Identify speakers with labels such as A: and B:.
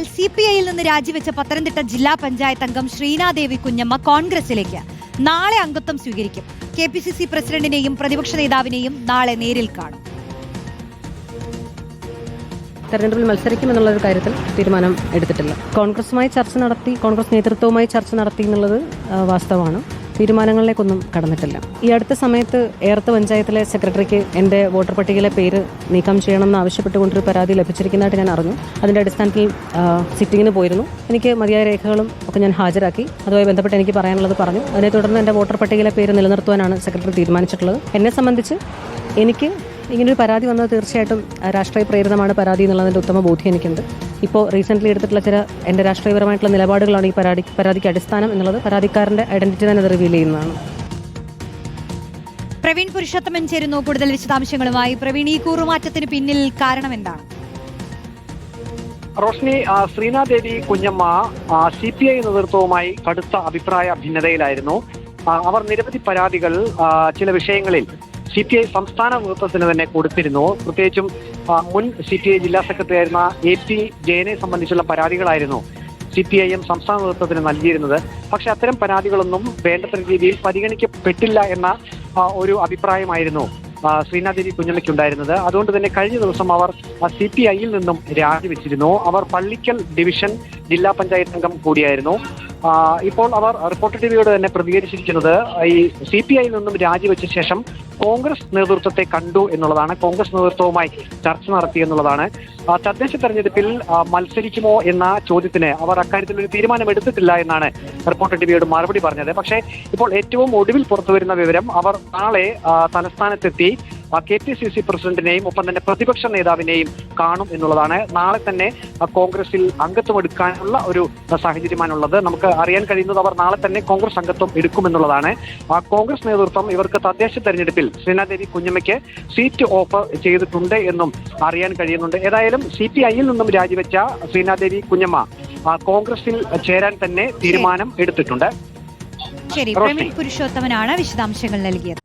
A: CPIയിൽ നിന്ന് രാജിവെച്ച പത്തനംതിട്ട ജില്ലാ പഞ്ചായത്ത് അംഗം ശ്രീനാദേവി കുഞ്ഞമ്മ കോൺഗ്രസിലേക്ക് നാളെ അംഗത്വം സ്വീകരിക്കും. KPCC പ്രസിഡന്റിനെയും പ്രതിപക്ഷ നേതാവിനെയും നാളെ നേരിൽ കാണും.
B: തെരഞ്ഞെടുപ്പിൽ മത്സരിക്കുമെന്നുള്ള ഒരു കാര്യത്തിൽ തീരുമാനം എടുത്തിട്ടില്ല. കോൺഗ്രസുമായി ചർച്ച നടത്തി, കോൺഗ്രസ് നേതൃത്വവുമായി ചർച്ച നടത്തി എന്നുള്ളത് വാസ്തവമാണ്. തീരുമാനങ്ങളിലേക്കൊന്നും കടന്നിട്ടില്ല. ഈ അടുത്ത സമയത്ത് ഏർത്ത് പഞ്ചായത്തിലെ സെക്രട്ടറിക്ക് എൻ്റെ വോട്ടർ പട്ടികയിലെ പേര് നീക്കം ചെയ്യണമെന്ന് ആവശ്യപ്പെട്ടുകൊണ്ടൊരു പരാതി ലഭിച്ചിരിക്കുന്നതായിട്ട് ഞാൻ അറിഞ്ഞു. അതിൻ്റെ അടിസ്ഥാനത്തിൽ സിറ്റിങ്ങിന് പോയിരുന്നു. എനിക്ക് മതിയായ രേഖകളും ഒക്കെ ഞാൻ ഹാജരാക്കി. അതുമായി ബന്ധപ്പെട്ട് എനിക്ക് പറയാനുള്ളത് പറഞ്ഞു. അതിനെ തുടർന്ന് എൻ്റെ വോട്ടർ പട്ടികയിലെ പേര് നിലനിർത്തുവാനാണ് സെക്രട്ടറി തീരുമാനിച്ചിട്ടുള്ളത്. എന്നെ സംബന്ധിച്ച് എനിക്ക് ഇങ്ങനൊരു പരാതി വന്നത് തീർച്ചയായിട്ടും രാഷ്ട്രീയ പ്രേരിതമാണ് പരാതി എന്നുള്ളതിൻ്റെ ഉത്തമ ബോധ്യം എനിക്കുണ്ട്. ഇപ്പോൾ റീസെൻ്റ്ലി എടുത്തിട്ടുള്ള ചില എൻ്റെ രാഷ്ട്രീയപരമായിട്ടുള്ള നിലപാടുകളാണ് ഈ പരാതിക്ക് അടിസ്ഥാനം എന്നുള്ളത്. പരാതിക്കാരൻ്റെ ഐഡന്റിറ്റി തന്നെ അത് റിവീൽ ചെയ്യുന്നതാണ്.
A: പ്രവീൺ പുരുഷോത്തമൻ ചേരുന്നു കൂടുതൽ വിശദാംശങ്ങളുമായി. പ്രവീൺ, ഈ കൂറുമാറ്റത്തിന് പിന്നിൽ കാരണം എന്താണ്?
C: റോഷ്നി, ശ്രീനാദേവി കുഞ്ഞമ്മ CPI നേതൃത്വവുമായി കടുത്ത അഭിപ്രായ ഭിന്നതയിലായിരുന്നു. അവർ നിരവധി പരാതികൾ ചില വിഷയങ്ങളിൽ CPI സംസ്ഥാന നേതൃത്വത്തിന് തന്നെ കൊടുത്തിരുന്നു. പ്രത്യേകിച്ചും മുൻ CPI ജില്ലാ സെക്രട്ടറി ആയിരുന്ന AP ജയനെ സംബന്ധിച്ചുള്ള പരാതികളായിരുന്നു CPIM സംസ്ഥാന നേതൃത്വത്തിന് നൽകിയിരുന്നത്. പക്ഷെ അത്തരം പരാതികളൊന്നും വേണ്ടത്ര രീതിയിൽ പരിഗണിക്കപ്പെട്ടില്ല എന്ന ഒരു അഭിപ്രായമായിരുന്നു ശ്രീനാദേവി കുഞ്ഞമ്മയ്ക്കുണ്ടായിരുന്നത്. അതുകൊണ്ട് തന്നെ കഴിഞ്ഞ ദിവസം അവർ CPIയിൽ നിന്നും രാജിവെച്ചിരുന്നു. അവർ പള്ളിക്കൽ ഡിവിഷൻ ജില്ലാ പഞ്ചായത്ത് അംഗം കൂടിയായിരുന്നു. ഇപ്പോൾ അവർ റിപ്പോർട്ടർ ടിവിയോട് തന്നെ പ്രതികരിച്ചിരിക്കുന്നത് ഈ CPIയിൽ നിന്നും രാജിവെച്ച ശേഷം കോൺഗ്രസ് നേതൃത്വത്തെ കണ്ടു എന്നുള്ളതാണ്. കോൺഗ്രസ് നേതൃത്വവുമായി ചർച്ച നടത്തി എന്നുള്ളതാണ്. തദ്ദേശ തെരഞ്ഞെടുപ്പിൽ മത്സരിക്കുമോ എന്ന ചോദ്യത്തിന് അവർ അക്കാര്യത്തിൽ ഒരു തീരുമാനം എടുത്തിട്ടില്ല എന്നാണ് റിപ്പോർട്ടർ ടിവിയോട് മറുപടി പറഞ്ഞത്. പക്ഷേ ഇപ്പോൾ ഏറ്റവും ഒടുവിൽ പുറത്തുവരുന്ന വിവരം അവർ നാളെ തലസ്ഥാനത്തെത്തി KPCC പ്രസിഡന്റിനെയും ഒപ്പം തന്നെ പ്രതിപക്ഷ നേതാവിനെയും കാണും എന്നുള്ളതാണ്. നാളെ തന്നെ കോൺഗ്രസിൽ അംഗത്വം എടുക്കാനുള്ള ഒരു സാഹചര്യമാണുള്ളത്. നമുക്ക് അറിയാൻ കഴിയുന്നത് അവർ നാളെ തന്നെ കോൺഗ്രസ് അംഗത്വം എടുക്കുമെന്നുള്ളതാണ്. കോൺഗ്രസ് നേതൃത്വം ഇവർക്ക് തദ്ദേശ തെരഞ്ഞെടുപ്പിൽ ശ്രീനാദേവി കുഞ്ഞമ്മയ്ക്ക് സീറ്റ് ഓഫർ ചെയ്തിട്ടുണ്ട് എന്നും അറിയാൻ കഴിയുന്നുണ്ട്. ഏതായാലും CPIയിൽ നിന്നും രാജിവെച്ച ശ്രീനാദേവി കുഞ്ഞമ്മ കോൺഗ്രസിൽ ചേരാൻ തന്നെ തീരുമാനം എടുത്തിട്ടുണ്ട്.
A: ശരി, പ്രവീൺ പുരുഷോത്തമനാണ് വിശദാംശങ്ങൾ നൽകിയത്.